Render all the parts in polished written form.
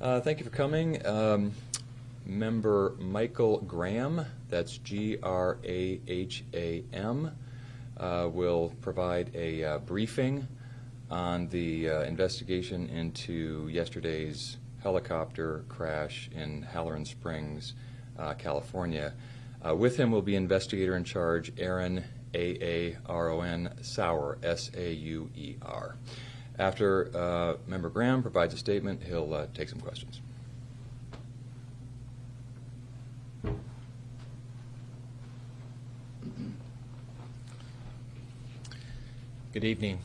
Thank you for coming. Member Michael Graham, that's Graham, will provide a briefing on the investigation into yesterday's helicopter crash in Halloran Springs, California. With him will be investigator in charge Aaron Aaron Sauer, Sauer. After Member Graham provides a statement, he'll take some questions. Good evening.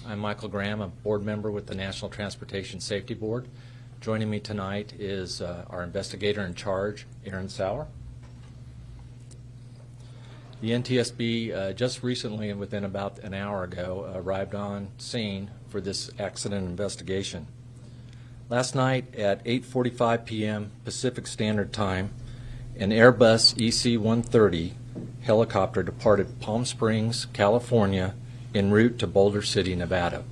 I'm Michael Graham, a board member with the National Transportation Safety Board. Joining me tonight is our investigator in charge, Aaron Sauer. The NTSB just recently, within about an hour ago, arrived on scene for this accident investigation. Last night at 8:45 p.m. Pacific Standard Time, an Airbus EC-130 helicopter departed Palm Springs, California, en route to Boulder City, Nevada.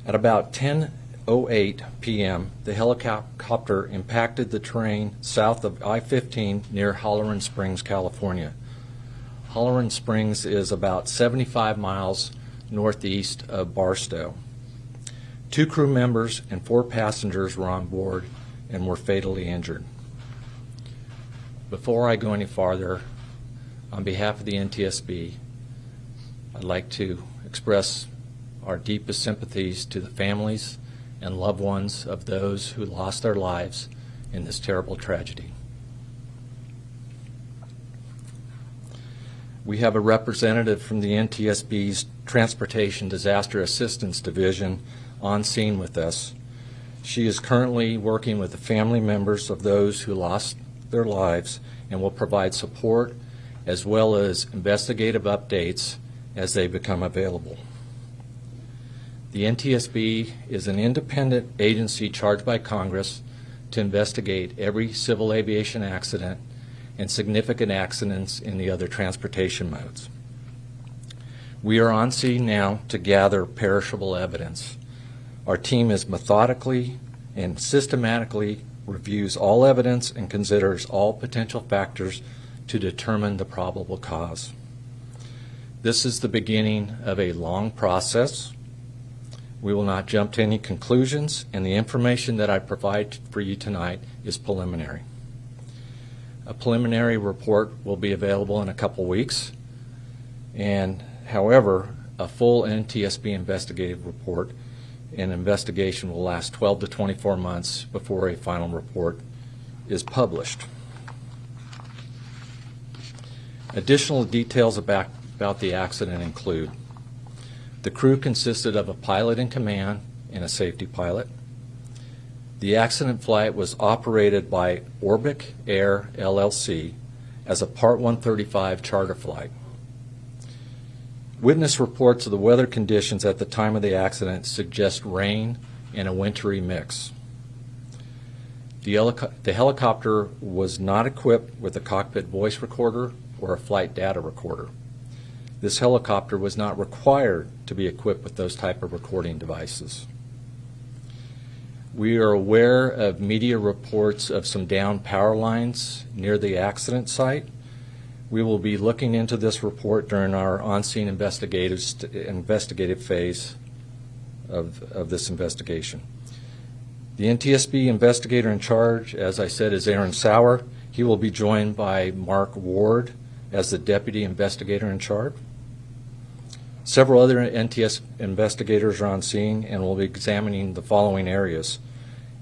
At about 10:08 p.m., the helicopter impacted the terrain south of I-15 near Halloran Springs, California. Halloran Springs is about 75 miles northeast of Barstow. 2 crew members and 4 passengers were on board and were fatally injured. Before I go any farther, on behalf of the NTSB, I'd like to express our deepest sympathies to the families and loved ones of those who lost their lives in this terrible tragedy. We have a representative from the NTSB's Transportation Disaster Assistance Division on scene with us. She is currently working with the family members of those who lost their lives and will provide support as well as investigative updates as they become available. The NTSB is an independent agency charged by Congress to investigate every civil aviation accident and significant accidents in the other transportation modes. We are on scene now to gather perishable evidence. Our team is methodically and systematically reviews all evidence and considers all potential factors to determine the probable cause. This is the beginning of a long process. We will not jump to any conclusions, and the information that I provide for you tonight is preliminary. A preliminary report will be available in a couple weeks, and however, a full NTSB investigative report and investigation will last 12 to 24 months before a final report is published. Additional details about the accident include: the crew consisted of a pilot in command and a safety pilot. The accident flight was operated by Orbic Air LLC as a Part 135 charter flight. Witness reports of the weather conditions at the time of the accident suggest rain and a wintry mix. The helicopter was not equipped with a cockpit voice recorder or a flight data recorder. This helicopter was not required to be equipped with those type of recording devices. We are aware of media reports of some downed power lines near the accident site. We will be looking into this report during our on-scene investigative phase of this investigation. The NTSB investigator in charge, as I said, is Aaron Sauer. He will be joined by Mark Ward as the deputy investigator in charge. Several other NTS investigators are on scene and will be examining the following areas: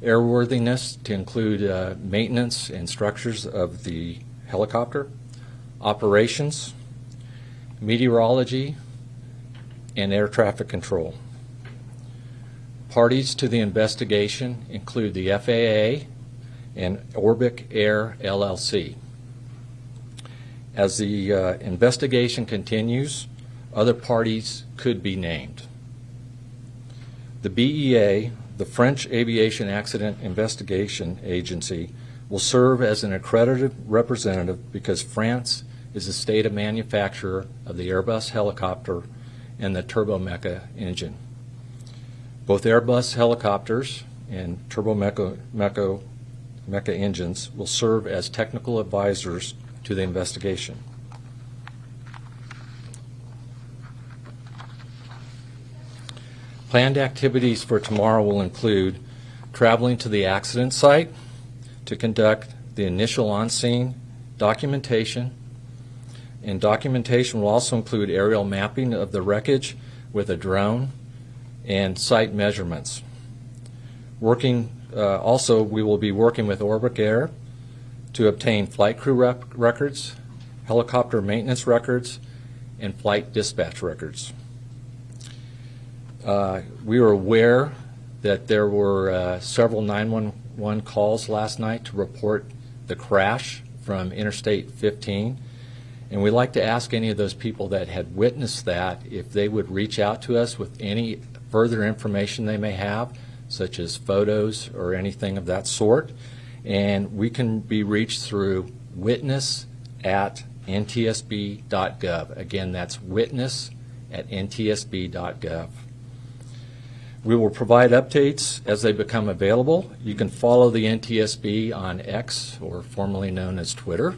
airworthiness, to include maintenance and structures of the helicopter, operations, meteorology, and air traffic control. Parties to the investigation include the FAA and Orbic Air LLC. As the investigation continues, other parties could be named. The BEA, the French Aviation Accident Investigation Agency, will serve as an accredited representative because France is the state of manufacturer of the Airbus helicopter and the turbomeca engine. Both Airbus helicopters and turbo mecha engines will serve as technical advisors to the investigation. Planned activities for tomorrow will include traveling to the accident site to conduct the initial on-scene documentation, and documentation will also include aerial mapping of the wreckage with a drone and site measurements. Also, we will be working with Orbit Air to obtain flight crew records, helicopter maintenance records, and flight dispatch records. We are aware that there were several 911 calls last night to report the crash from Interstate 15, and we'd like to ask any of those people that had witnessed that if they would reach out to us with any further information they may have, such as photos or anything of that sort, and we can be reached through witness@ntsb.gov. Again, that's witness@ntsb.gov. We will provide updates as they become available. You can follow the NTSB on X, or formerly known as Twitter,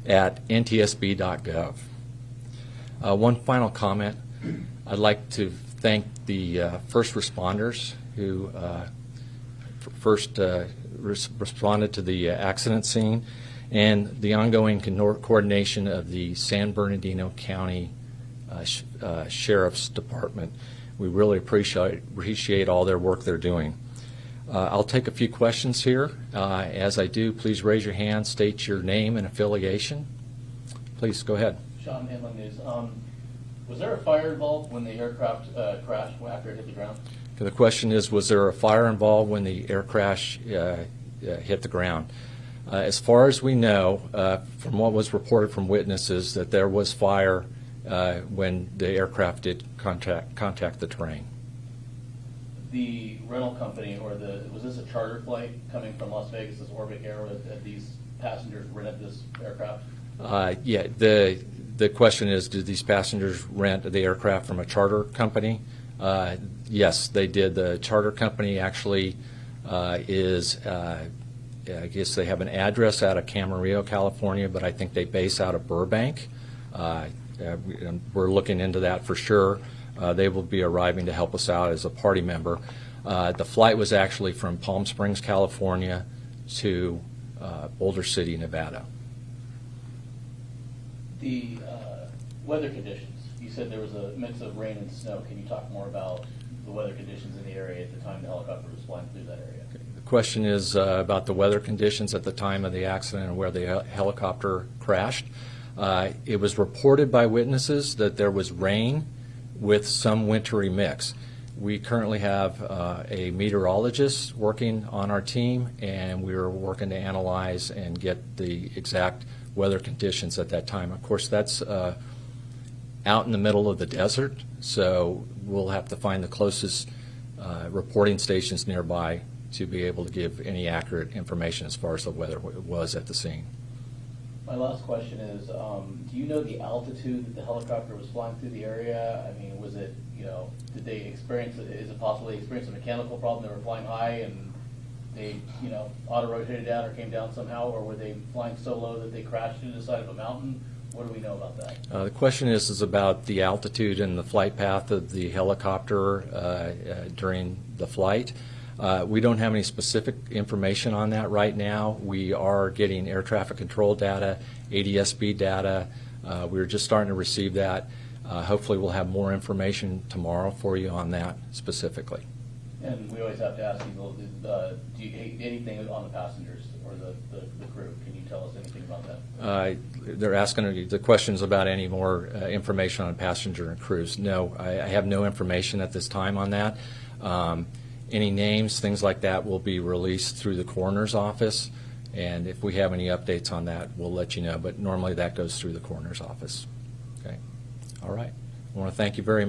at ntsb.gov. One final comment. I'd like to thank the first responders who first responded to the accident scene, and the ongoing coordination of the San Bernardino County Sheriff's Department. We really appreciate all their work they're doing. I'll take a few questions here. As I do, please raise your hand, state your name and affiliation. Please go ahead. Sean, Inland News. Was there a fire involved when the aircraft crashed after it hit the ground? The question is, was there a fire involved when the air crash hit the ground? As far as we know, from what was reported from witnesses, that there was fire when the aircraft did contact the terrain. The rental company, or was this a charter flight coming from Las Vegas, this Orbit Air, that these passengers rented this aircraft? Yeah, the question is, did these passengers rent the aircraft from a charter company? Yes, they did. The charter company actually I guess they have an address out of Camarillo, California, but I think they base out of Burbank. We're looking into that for sure. They will be arriving to help us out as a party member. The flight was actually from Palm Springs, California to Boulder City, Nevada. The weather conditions. You said there was a mix of rain and snow. Can you talk more about the weather conditions in the area at the time the helicopter was flying through that area? The question is about the weather conditions at the time of the accident and where the helicopter crashed. It was reported by witnesses that there was rain with some wintry mix. We currently have a meteorologist working on our team, and we are working to analyze and get the exact weather conditions at that time. Of course, that's out in the middle of the desert, so we'll have to find the closest reporting stations nearby to be able to give any accurate information as far as the weather was at the scene. My last question is, do you know the altitude that the helicopter was flying through the area? I mean, was it, did they experience, is it possible they experienced a mechanical problem? They were flying high and they, auto-rotated down or came down somehow, or were they flying so low that they crashed into the side of a mountain? What do we know about that? The question is about the altitude and the flight path of the helicopter during the flight. We don't have any specific information on that right now. We are getting air traffic control data, ADS-B data. We're just starting to receive that. Hopefully we'll have more information tomorrow for you on that specifically. And we always have to ask people, do you anything on the passengers or the crew? Can you tell us anything about that? They're asking the questions about any more information on passenger and crews. No, I have no information at this time on that. Any names, things like that, will be released through the coroner's office, and if we have any updates on that, we'll let you know, but normally that goes through the coroner's office. Okay. All right. I want to thank you very much.